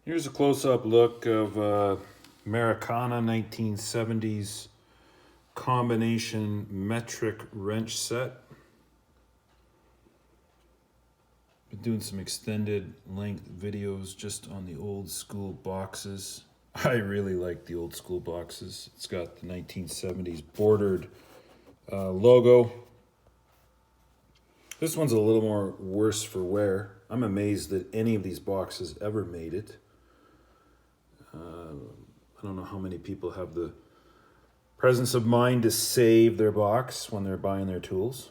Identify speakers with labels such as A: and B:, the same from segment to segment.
A: Here's a close-up look of Americana 1970s combination metric wrench set. Been doing some extended length videos just on the old school boxes. I really like the old school boxes. It's got the 1970s bordered logo. This one's a little more worse for wear. I'm amazed that any of these boxes ever made it. I don't know how many people have the presence of mind to save their box when they're buying their tools.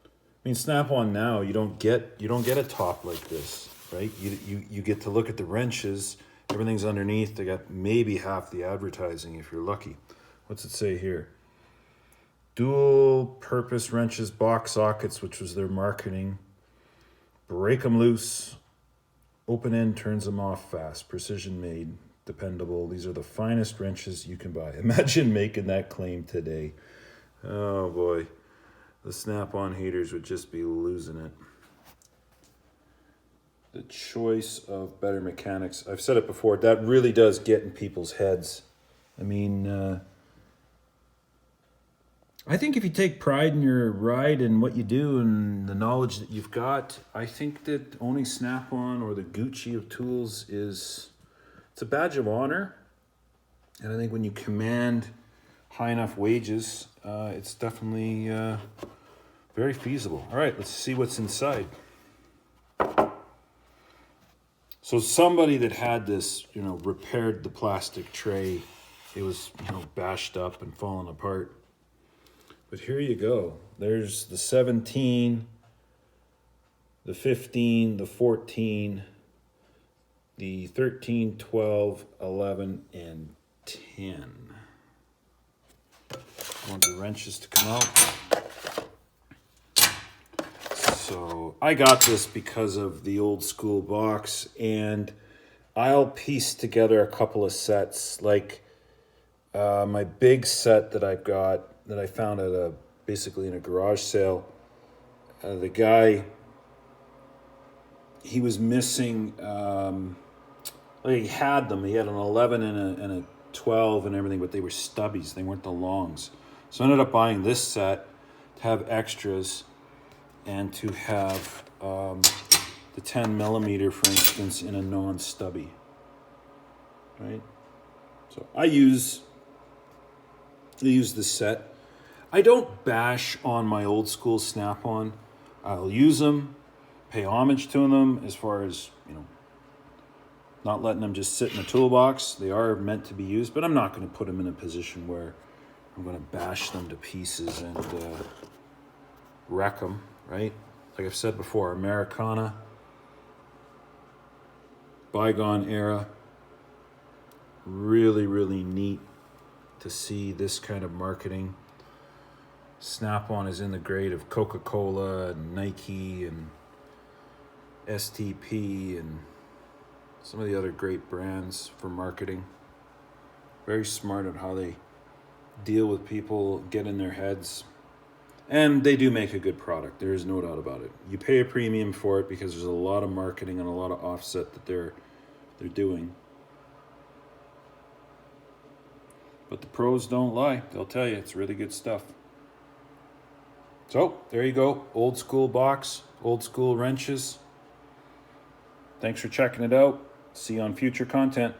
A: I mean, Snap-on now, you don't get a top like this, right? You get to look at the wrenches. Everything's underneath. They got maybe half the advertising if you're lucky. What's it say here? Dual purpose wrenches, box sockets, which was their marketing. Break them loose. Open end turns them off fast. Precision made. Dependable. These are the finest wrenches you can buy. Imagine making that claim today. Oh boy. The Snap-on haters would just be losing it. The choice of better mechanics. I've said it before. That really does get in people's heads. I mean, I think if you take pride in your ride and what you do and the knowledge that you've got, I think that owning Snap-on or the Gucci of tools it's a badge of honor. And I think when you command high enough wages, it's definitely very feasible. All right, let's see what's inside. So somebody that had this, repaired the plastic tray. It was, bashed up and falling apart. But here you go. There's the 17, the 15, the 14, the 13, 12, 11, and 10. I want the wrenches to come out. So I got this because of the old school box, and I'll piece together a couple of sets. Like my big set that I've got that I found at basically in a garage sale. The guy, he was missing. He had them. He had an 11 and a 12 and everything, but they were stubbies. They weren't the longs. So I ended up buying this set to have extras and to have the 10 millimeter, for instance, in a non-stubby. Right? So I use this set. I don't bash on my old school Snap-on. I'll use them, pay homage to them as far as, not letting them just sit in the toolbox. They are meant to be used, but I'm not going to put them in a position where I'm going to bash them to pieces and wreck them, right? Like I've said before, Americana, bygone era, really, really neat to see this kind of marketing. Snap-on is in the grade of Coca-Cola and Nike and STP and some of the other great brands for marketing. Very smart at how they deal with people, get in their heads. And they do make a good product. There is no doubt about it. You pay a premium for it because there's a lot of marketing and a lot of offset that they're doing. But the pros don't lie. They'll tell you it's really good stuff. So, there you go. Old school box, old school wrenches. Thanks for checking it out. See you on future content.